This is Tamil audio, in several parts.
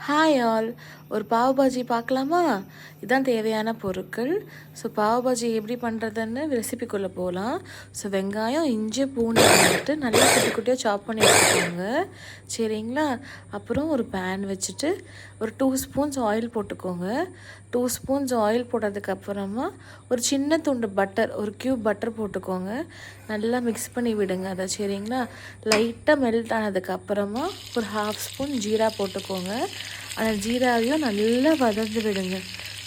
ஹாய் ஆல், ஒரு பாவ் பாஜி பார்க்கலாமா? இதுதான் தேவையான பொருட்கள். ஸோ பாவ் பாஜி எப்படி பண்ணுறதுன்னு ரெசிபிக்குள்ளே போகலாம். ஸோ வெங்காயம், இஞ்சி, பூண்டு வந்துட்டு நல்லா குட்டி குட்டியாக சாப் பண்ணி வச்சுக்கோங்க, சரிங்களா? அப்புறம் ஒரு பேன் வச்சுட்டு ஒரு 2 ஸ்பூன்ஸ் ஆயில் போட்டுக்கோங்க. 2 ஸ்பூன்ஸ் ஆயில் போட்டதுக்கப்புறமா ஒரு சின்ன துண்டு பட்டர், ஒரு க்யூப் பட்டர் போட்டுக்கோங்க. நல்லா மிக்ஸ் பண்ணி விடுங்க அதை, சரிங்களா? லைட்டாக மெல்ட் ஆனதுக்கப்புறமா ஒரு 1/2 ஸ்பூன் ஜீரா போட்டுக்கோங்க. அந்த ஜீராவையும் நல்லா வதந்து விடுங்க,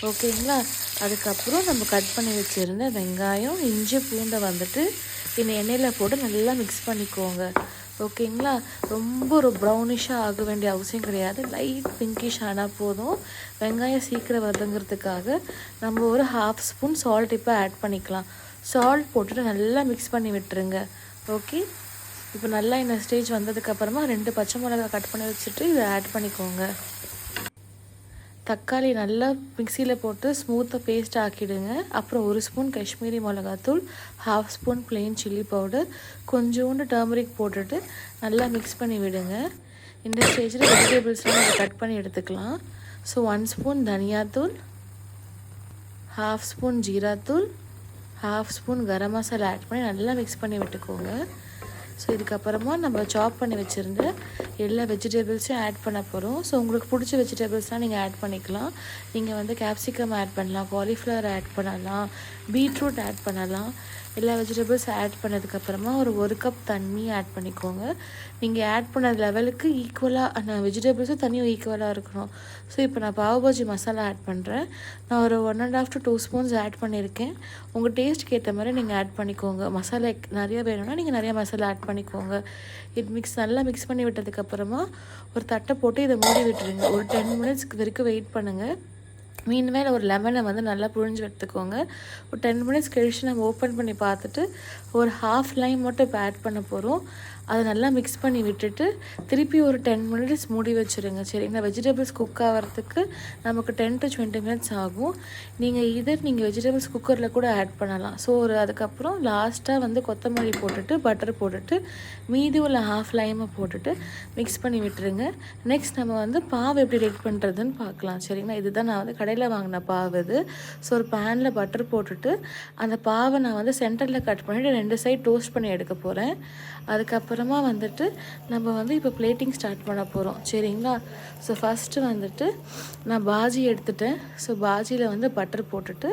ஓகேங்களா? அதுக்கப்புறம் நம்ம கட் பண்ணி வச்சுருந்த வெங்காயம், இஞ்சி, பூண்டை வந்துட்டு இந்த எண்ணெயில் போட்டு நல்லா மிக்ஸ் பண்ணிக்கோங்க, ஓகேங்களா? ரொம்ப ஒரு ப்ரௌனிஷாக ஆக வேண்டிய அவசியம் கிடையாது. லைட் பிங்கிஷ் ஆனால் போதும். வெங்காயம் சீக்கிரம் வதங்கிறதுக்காக நம்ம ஒரு 1/2 ஸ்பூன் சால்ட் இப்போ ஆட் பண்ணிக்கலாம். சால்ட் போட்டுட்டு நல்லா மிக்ஸ் பண்ணி விட்டுருங்க, ஓகே? இப்போ நல்லா இந்த ஸ்டேஜ் வந்ததுக்கப்புறமா 2 பச்சை மிளகாய் கட் பண்ணி வச்சுட்டு இதை ஆட் பண்ணிக்கோங்க. தக்காளி நல்லா மிக்சியில் போட்டு ஸ்மூத்தாக பேஸ்ட் ஆக்கிடுங்க. அப்புறம் 1 ஸ்பூன் காஷ்மீரி மிளகாத்தூள், 1/2 ஸ்பூன் ப்ளெயின் சில்லி பவுடர், கொஞ்சோண்டு டர்மரிக் போட்டுட்டு நல்லா மிக்ஸ் பண்ணி விடுங்க. இந்த ஸ்டேஜில் வெஜிடபிள்ஸ்லாம் நம்ம கட் பண்ணி எடுத்துக்கலாம். ஸோ 1 ஸ்பூன் தனியாத்தூள், 1/2 spoon ஜீராத்தூள், 1/2 spoon garam masala add பண்ணி நல்லா மிக்ஸ் பண்ணி விட்டுக்கோங்க. ஸோ இதுக்கப்புறமா நம்ம சாப் பண்ணி வச்சுருந்த எல்லா வெஜிடபிள்ஸையும் ஆட் பண்ண போகிறோம். ஸோ உங்களுக்கு பிடிச்ச வெஜிடபிள்ஸ்லாம் நீங்கள் ஆட் பண்ணிக்கலாம். நீங்கள் வந்து கேப்சிகம் ஆட் பண்ணலாம், காலிஃப்ளவர் ஆட் பண்ணலாம், பீட்ரூட் ஆட் பண்ணலாம். எல்லா வெஜிடபிள்ஸ் ஆட் பண்ணதுக்கப்புறமா ஒரு கப் தண்ணி ஆட் பண்ணிக்கோங்க. நீங்கள் ஆட் பண்ண லெவலுக்கு ஈக்குவலாக அந்த வெஜிடபிள்ஸும் தண்ணியும் ஈக்குவலாக இருக்கணும். ஸோ இப்போ நான் பாவ் பாஜி மசாலா ஆட் பண்ணுறேன். நான் ஒரு 1.5 to 2 ஸ்பூன்ஸ் ஆட் பண்ணியிருக்கேன். உங்கள் டேஸ்ட்டுக்கு ஏற்ற மாதிரி நீங்கள் ஆட் பண்ணிக்கோங்க. மசாலா நிறைய வேணும்னா நீங்கள் நிறையா மசாலா ஆட் பண்ணிக்கோங்க. நல்லா மிக்ஸ் பண்ணி விட்டதுக்கப்புறமா ஒரு தட்டை போட்டு இதை மூடி விட்டுருங்க. ஒரு 10 மினிட்ஸ்க்கு வரைக்கும் வெயிட் பண்ணுங்கள். மீன்மேல் ஒரு லெமனை வந்து நல்லா புழிஞ்சு எடுத்துக்கோங்க. ஒரு 10 மினிட்ஸ் கழிச்சு நம்ம ஓப்பன் பண்ணி பார்த்துட்டு ஒரு 1/2 லைம் மட்டும் இப்போ ஆட் பண்ண போகிறோம். அதை நல்லா மிக்ஸ் பண்ணி விட்டுட்டு திருப்பி ஒரு 10 மினிட்ஸ் மூடி வச்சுருங்க, சரிங்களா? வெஜிடபிள்ஸ் குக் ஆகிறதுக்கு நமக்கு 10 to 20 மினிட்ஸ் ஆகும். நீங்கள் வெஜிடபிள்ஸ் குக்கரில் கூட ஆட் பண்ணலாம். ஸோ அதுக்கப்புறம் லாஸ்ட்டாக வந்து கொத்தமல்லி போட்டுட்டு பட்டர் போட்டுட்டு மீதி உள்ள 1/2 லைமை போட்டுட்டு மிக்ஸ் பண்ணி விட்டுருங்க. நெக்ஸ்ட் நம்ம வந்து பாவு எப்படி ரெடி பண்ணுறதுன்னு பார்க்கலாம், சரிங்களா? இதுதான் நான் வந்து கடையில் வாங்கின பாவு இது. ஸோ ஒரு பேனில் பட்டர் போட்டுட்டு அந்த பாவை நான் வந்து சென்டரில் கட் பண்ணிவிட்டு 2 சைட் டோஸ்ட் பண்ணி எடுக்க போகிறேன். அதுக்கப்புறமா வந்துட்டு நம்ம வந்து இப்போ பிளேட்டிங் ஸ்டார்ட் பண்ண போகிறோம், சரிங்களா? ஸோ ஃபஸ்ட்டு வந்துட்டு நான் பாஜி எடுத்துட்டேன். ஸோ பாஜியில் வந்து பட்டர் போட்டுட்டு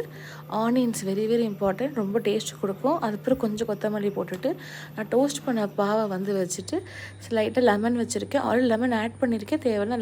ஆனியன்ஸ் வெரி வெரி இம்பார்ட்டன்ட், ரொம்ப டேஸ்ட் கொடுக்கும். அதுக்கப்புறம் கொஞ்சம் கொத்தமல்லி போட்டுட்டு நான் டோஸ்ட் பண்ண பாவை வந்து வச்சுட்டு லைட்டாக லெமன் வச்சுருக்கேன். ஆல்ரெடி லெமன் ஆட் பண்ணியிருக்கேன், தேவைன்னா